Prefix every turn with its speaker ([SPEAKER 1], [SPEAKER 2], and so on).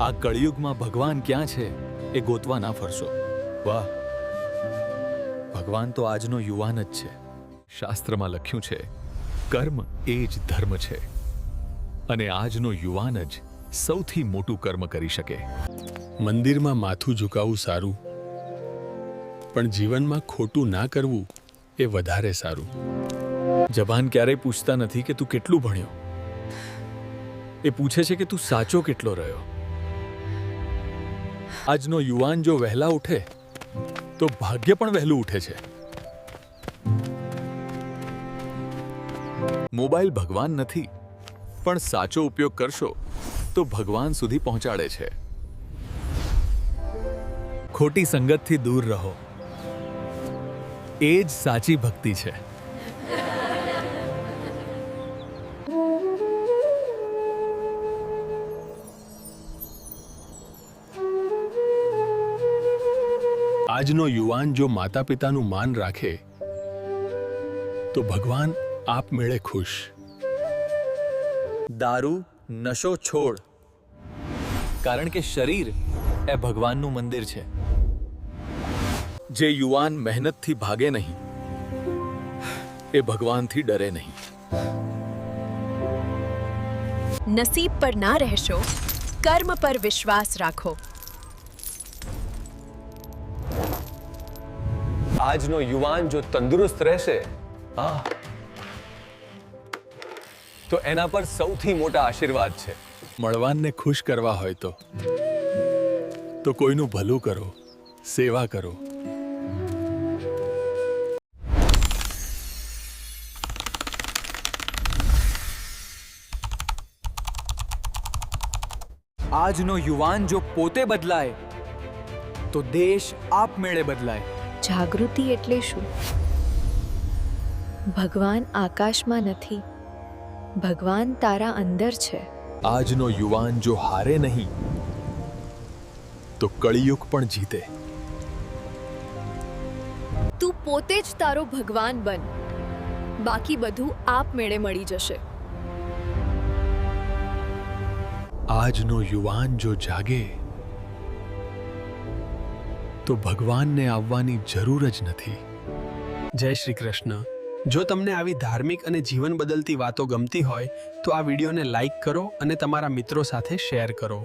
[SPEAKER 1] આ કળિયુગમાં ભગવાન ક્યાં છે એ ગોતવા ના ફરશો. વાહ, ભગવાન તો આજનો યુવાન જ છે. શાસ્ત્રમાં લખ્યું છે, કર્મ એ જ ધર્મ છે, અને આજનો યુવાન જ સૌથી મોટું કર્મ કરી શકે.
[SPEAKER 2] મંદિરમાં માથું ઝુકાવવું સારું, પણ જીવનમાં ખોટું ના કરવું એ વધારે સારું.
[SPEAKER 1] જબાન ક્યારેય પૂછતા નથી કે તું કેટલું ભણ્યો, એ પૂછે છે કે તું સાચો કેટલો રહ્યો. આજનો યુવાન જો વહેલા ઉઠે તો ભાગ્ય પણ વહેલું ઉઠે છે. મોબાઈલ ભગવાન નથી, પણ સાચો ઉપયોગ કરશો તો ભગવાન સુધી પહોંચાડે છે. ખોટી સંગતથી દૂર રહો, એ જ સાચી ભક્તિ છે.
[SPEAKER 2] આજનો યુવાન જો માતા પિતાનું માન રાખે તો ભગવાન આપમેળે ખુશ.
[SPEAKER 1] દારૂ નશો છોડ, કારણ કે શરીર એ ભગવાનનું મંદિર છે. જે યુવાન મહેનતથી ભાગે નહીં, એ ભગવાનથી ડરે નહીં.
[SPEAKER 3] નસીબ પર ના રહેશો, કર્મ પર વિશ્વાસ રાખો.
[SPEAKER 4] આજનો યુવાન જો તંદુરસ્ત રહેશે તો એના પર સૌથી મોટા આશીર્વાદ છે.
[SPEAKER 2] મળવાનને ખુશ કરવા હોય તો કોઈનું ભલું કરો, સેવા કરો.
[SPEAKER 5] આજનો યુવાન જો પોતે બદલાય તો દેશ આપમેળે બદલાય.
[SPEAKER 6] જાગૃતિ એટલે શું? ભગવાન આકાશમાં નથી, ભગવાન તારા અંદર છે.
[SPEAKER 1] આજનો યુવાન જો હારે નહીં તો કળિયુગ પણ જીતે.
[SPEAKER 3] તું પોતે જ તારો ભગવાન બન, બાકી બધું આપમેળે મળી જશે.
[SPEAKER 2] આજનો યુવાન જો જાગે તો ભગવાનને આવવાની જરૂર જ નથી. જય શ્રી કૃષ્ણ. જો તમને આવી ધાર્મિક અને જીવન બદલતી વાતો ગમતી હોય તો આ વિડીયોને લાઈક કરો અને તમારા મિત્રો સાથે શેર કરો.